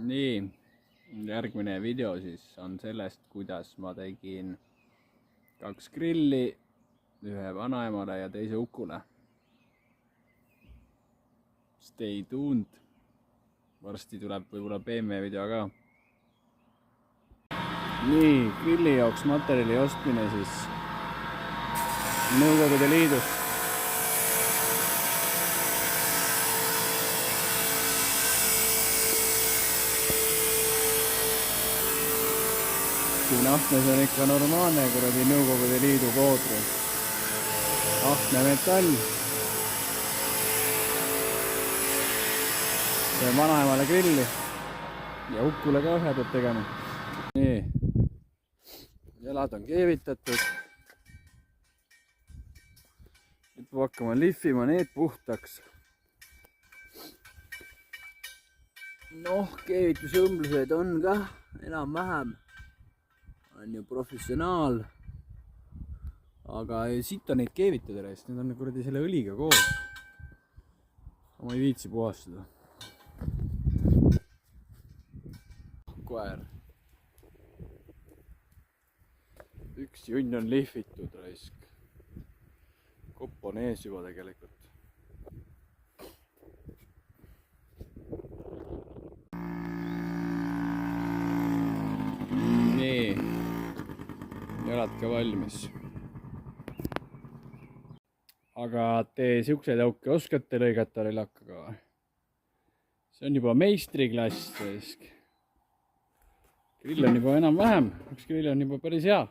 Nii, järgmine video siis on sellest, kuidas ma tegin 2 grilli, ühe vanaemale ja teise Ukule. Stay tuned. Varsti tuleb võib-olla BMW video ka. Nii, grilli jaoks materjali ostmine siis Nõukogude Liidust. Siin ahnes on ikka normaalne kuradi Nõukogude Liidu koodru. Ahne metall. Ja vanaemale grilli. Ja Ukule ka ühe peab tegema. Nii. Jalad on keevitatud. Nüüd peab hakkama lihvima need puhtaks. Noh, keevitusõmblused on ka enam-vähem. On ju professionaal, aga siit on neid keevitada rest, need on kuradi selle õliga koos. Ma ei viitsi puhastada. Koer. Üks junn on lihvitud raisk. Kopp on ees juba tegelikult. Nii. Jalad ka valmis. Aga te siukseid auke oskate lõigata relakaga või? See on juba meistriklass. Grill on juba enam-vähem. Üks grill on juba päris hea.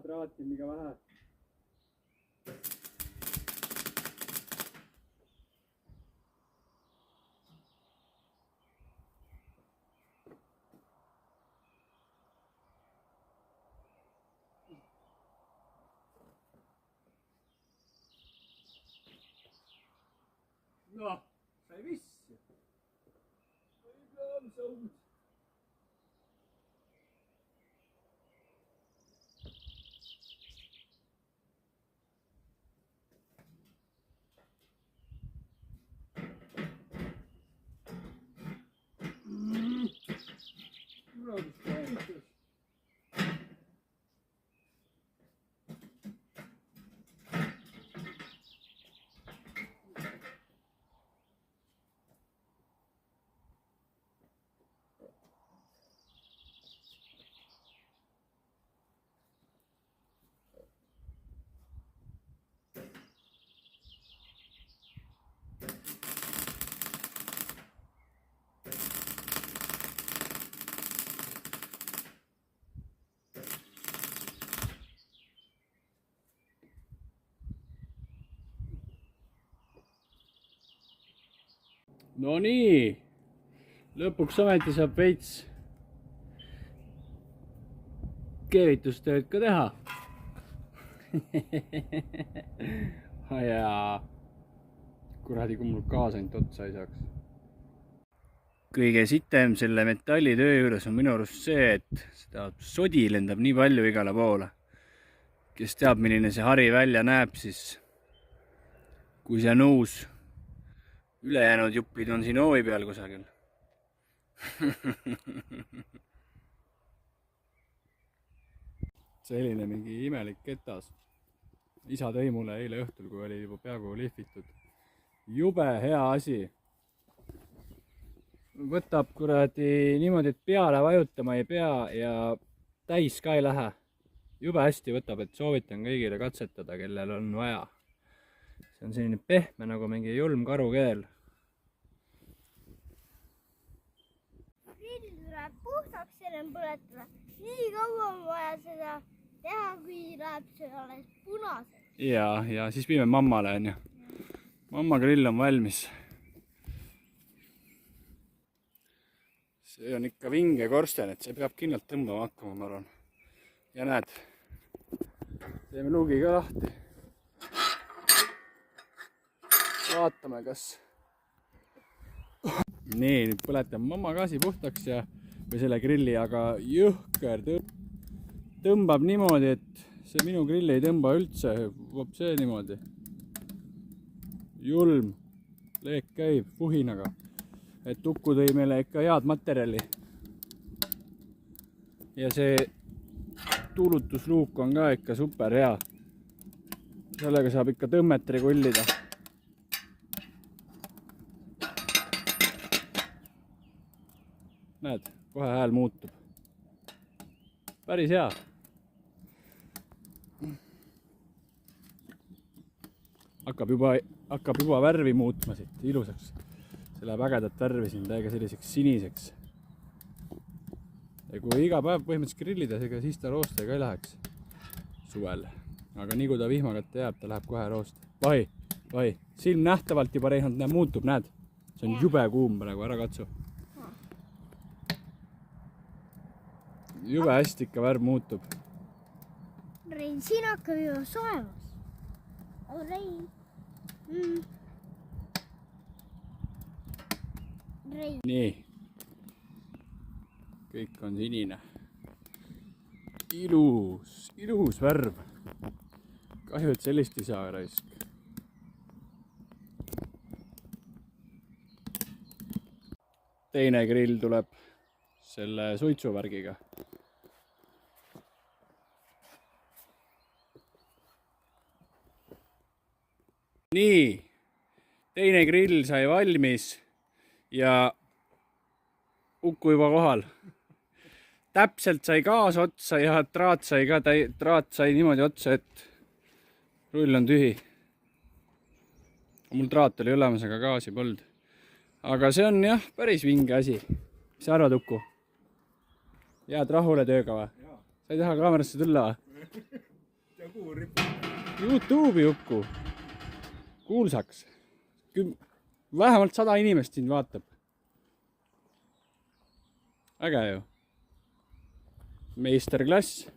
Traati on liiga vähe. No, sai vissi. No nii, lõpuks ometi saab veits keevitustööd ka teha. Ja kuradi, kui mul gaas ainult otsa ei saaks. Kõige sitem selle metallitöö juures on minu arust see, et seda sodi lendab nii palju igale poole. Kes teab, milline see hari välja näeb, siis kui see on uus, ülejäänud juppid on siin hoovi peal kusagil. Selline mingi imelik ketas. Isa tõi mulle eile õhtul, kui oli juba peaaegu lihvitud. Jube hea asi. Võtab kuradi niimoodi, et peale vajutama ei pea ja täis ka ei lähe. Jube hästi võtab, et soovitan kõigile katsetada, kellel on vaja. See on selline pehme nagu mingi julm karukeel. Grill tuleb puhtaks, selle on põletada. Nii kaua on vaja seda teha, kui läheb see alles punaseks. Ja siis viime mammale, on ju. Mamma grill on valmis. See on ikka vinge korsten, et see peab kindlalt tõmbama hakkama, ma arvan. Ja näed, teeme luugi ka lahti. Vaatame, kas... Nii, nüüd põletan mamma gaasi puhtaks või selle grilli, aga jõhker tõmbab niimoodi, et see minu grill ei tõmba üldse, vop see niimoodi. Julm, leek käib fuhinaga. Et Uku tõi meile ikka head materjali. Ja see tuulutusluuk on ka ikka super hea. Sellega saab ikka tõmmet regullida. Näed, kohe hääl muutub. Päris hea. Hakkab juba värvi muutma siit, ilusaks. See läheb ägedat värvi siin, täiega selliseks siniseks. Ja kui iga päev põhimõtteliselt grillida, siis ta rooste ka ei läheks suvel. Aga nii kui ta vihmakätte jääb, ta läheb kohe rooste. Vai, silm nähtavalt juba Reinhold muutub, näed? See on jube kuum praegu, ära katsu. Jube hästi ikka värv muutub. Rein, siin hakkab juba soemas. Rein. Rein. Nii. Kõik on sinine. Ilus värv. Kahju, et sellist ei saa raisk. Teine grill tuleb selle suitsuvärgiga. Nii, teine grill sai valmis ja Uku juba kohal. Täpselt sai gaas otsa ja traat sai niimoodi otsa, et rull on tühi. Mul traat oli olemas, aga gaasi polnud. Aga see on jah, päris vinge asi. Mis sa arvad, Uku? Jääd rahule tööga või? Sa ei taha kaamerasse tulla või? YouTube'i, Uku. Kuulsaks. Vähemalt 100 inimest siin vaatab. Äge ju. Meisterklass.